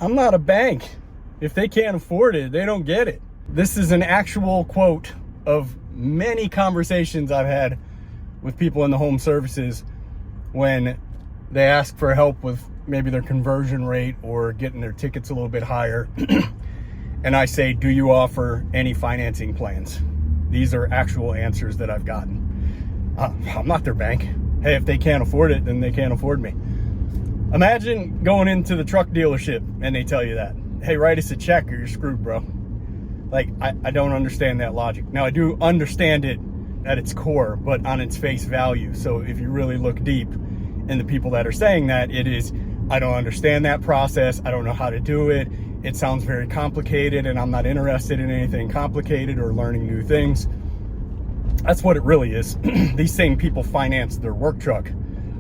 I'm not a bank. If they can't afford it, they don't get it. This is an actual quote of many conversations I've had with people in the home services when they ask for help with maybe their conversion rate or getting their tickets a little bit higher. And I say, do you offer any financing plans? These are actual answers that I've gotten. I'm not their bank. Hey, if they can't afford it, then they can't afford me. Imagine going into the truck dealership and they tell you that. Hey, write us a check or you're screwed, bro. Like, I don't understand that logic. Now, I do understand it at its core, but on its face value. So if you really look deep in the people that are saying that, it is, I don't understand that process. I don't know how to do it. It sounds very complicated and I'm not interested in anything complicated or learning new things. That's what it really is. These same people finance their work truck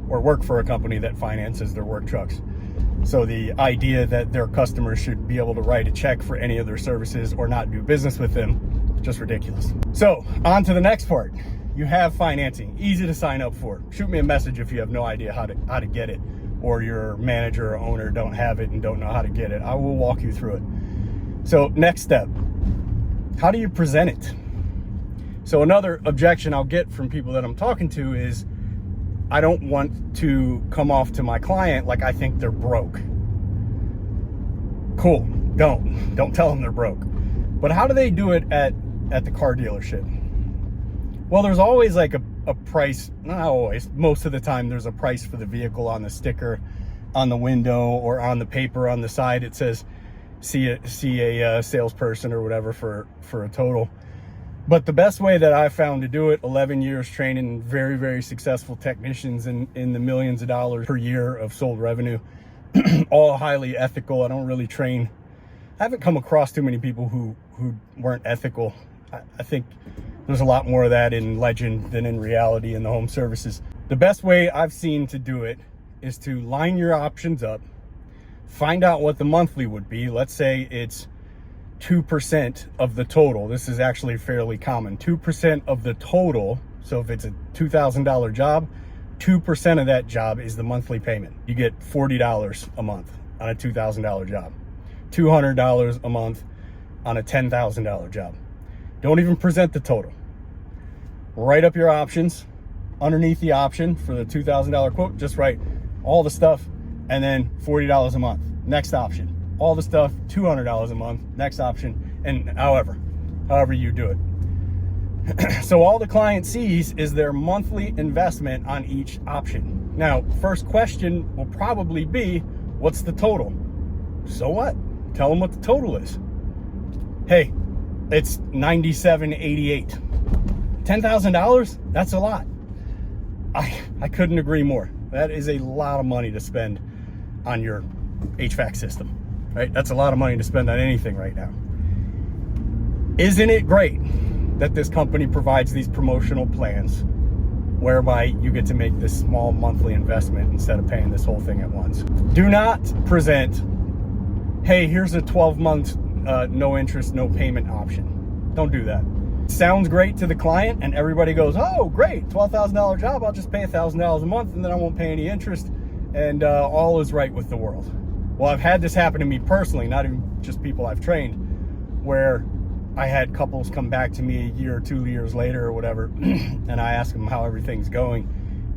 or work for a company that finances their work trucks. So the idea that their customers should be able to write a check for any of their services or not do business with them, just ridiculous. So on to the next part. You have financing, easy to sign up for. Shoot me a message if you have no idea how to get it, or your manager or owner don't have it and don't know how to get it. I will walk you through it. So next step, how do you present it? So another objection I'll get from people that I'm talking to is, I don't want to come off to my client like I think they're broke. Cool, don't tell them they're broke. But how do they do it at the car dealership? Well, there's always like a price, not always, most of the time there's a price for the vehicle on the sticker, on the window, or on the paper on the side. It says, see a salesperson or whatever for a total. But the best way that I've found to do it, 11 years training very, very successful technicians in the millions of dollars per year of sold revenue, all highly ethical. I don't really train. I haven't come across too many people who weren't ethical. I think there's a lot more of that in legend than in reality in the home services. The best way I've seen to do it is to line your options up, find out what the monthly would be. Let's say it's 2% of the total. This is actually fairly common. 2% of the total. So if it's a $2,000 job, 2% of that job is the monthly payment. You get $40 a month on a $2,000 job, $200 a month on a $10,000 job. Don't even present the total. Write up your options. Underneath the option for the $2,000 quote, just write all the stuff and then $40 a month. Next option. All the stuff, $200 a month. Next option, and however you do it. So all the client sees is their monthly investment on each option. Now, first question will probably be, what's the total? So what? Tell them what the total is. Hey, it's $97.88. $10,000? That's a lot. I couldn't agree more. That is a lot of money to spend on your HVAC system, right? That's a lot of money to spend on anything right now. Isn't it great that this company provides these promotional plans whereby you get to make this small monthly investment instead of paying this whole thing at once? Do not present, hey, here's a 12-month no interest, no payment option. Don't do that. Sounds great to the client and everybody goes, oh, great, $12,000 job. I'll just pay $1,000 a month and then I won't pay any interest and all is right with the world. Well, I've had this happen to me personally, not even just people I've trained, where I had couples come back to me a year or 2 years later or whatever, and I ask them how everything's going.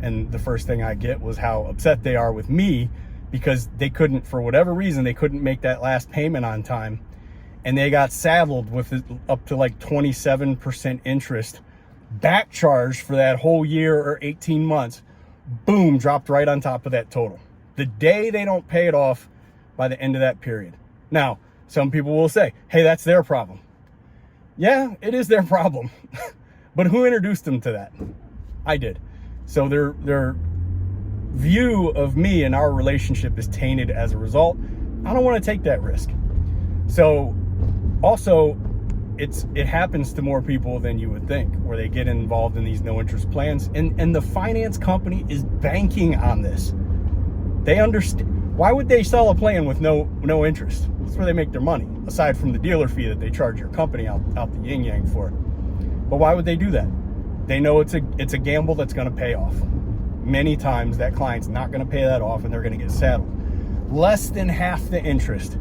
And the first thing I get was how upset they are with me because they couldn't, for whatever reason, they couldn't make that last payment on time. And they got saddled with up to like 27% interest, back charged for that whole year or 18 months. Boom, dropped right on top of that total. The day they don't pay it off by the end of that period. Now, some people will say, hey, that's their problem. Yeah, it is their problem. But who introduced them to that? I did. So their view of me and our relationship is tainted as a result. I don't want to take that risk. So also, it happens to more people than you would think, where they get involved in these no interest plans, and the finance company is banking on this. They understand. Why would they sell a plan with no interest? That's where they make their money, aside from the dealer fee that they charge your company out the yin yang for. But why would they do that? They know it's a gamble that's going to pay off. Many times that client's not going to pay that off and they're going to get saddled. Less than half the interest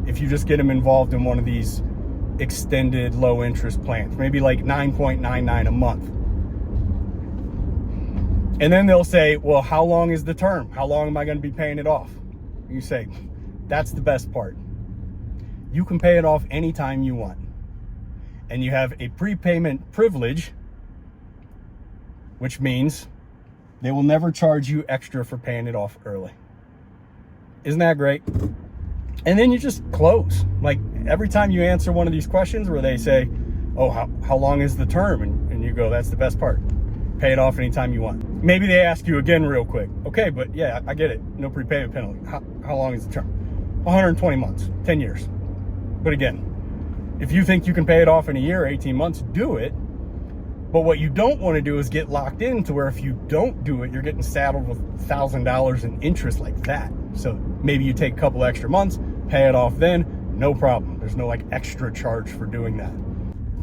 if you just get them involved in one of these extended low interest plans, maybe like 9.99 a month. And then they'll say, well, how long is the term? How long am I going to be paying it off? You say, that's the best part. You can pay it off anytime you want. And you have a prepayment privilege, which means they will never charge you extra for paying it off early. Isn't that great? And then you just close. Like every time you answer one of these questions where they say, oh, how long is the term? And you go, that's the best part. Pay it off anytime you want. Maybe they ask you again real quick. Okay, but yeah, I get it. No prepayment penalty. How long is the term? 120 months, 10 years. But again, if you think you can pay it off in a year, 18 months, do it. But what you don't want to do is get locked into where if you don't do it, you're getting saddled with $1,000 in interest like that. So maybe you take a couple extra months, pay it off then, no problem. There's no like extra charge for doing that.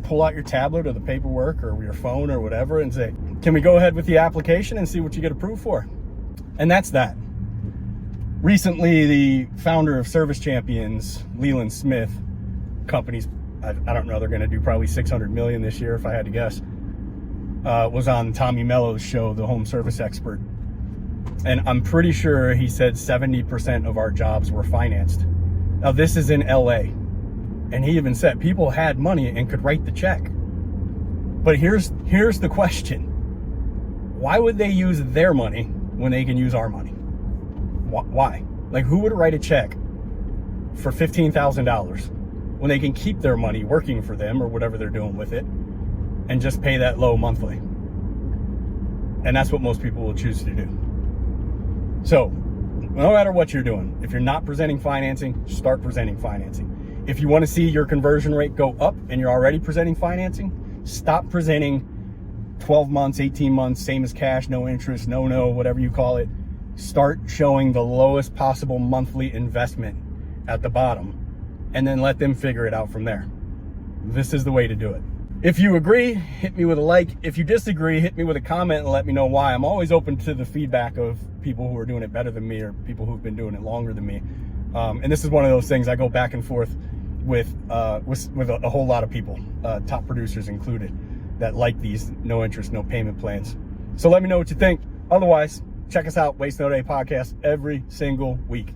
Pull out your tablet or the paperwork or your phone or whatever and say, can we go ahead with the application and see what you get approved for? And that's that. Recently, the founder of Service Champions, Leland Smith, companies, I don't know, they're going to do probably 600 million this year if I had to guess, was on Tommy Mello's show, The Home Service Expert. And I'm pretty sure he said 70% of our jobs were financed. Now this is in LA. And he even said people had money and could write the check. But here's the question. Why would they use their money when they can use our money? Why? Like, who would write a check for $15,000 when they can keep their money working for them or whatever they're doing with it and just pay that low monthly? And that's what most people will choose to do. So no matter what you're doing, if you're not presenting financing, start presenting financing. If you want to see your conversion rate go up and you're already presenting financing, stop presenting 12 months, 18 months, same as cash, no interest, no, whatever you call it. Start showing the lowest possible monthly investment at the bottom and then let them figure it out from there. This is the way to do it. If you agree, hit me with a like. If you disagree, hit me with a comment and let me know why. I'm always open to the feedback of people who are doing it better than me or people who've been doing it longer than me. And this is one of those things I go back and forth with a whole lot of people, top producers included, that like these no interest, no payment plans. So let me know what you think. Otherwise, check us out, Waste No Day Podcast, every single week.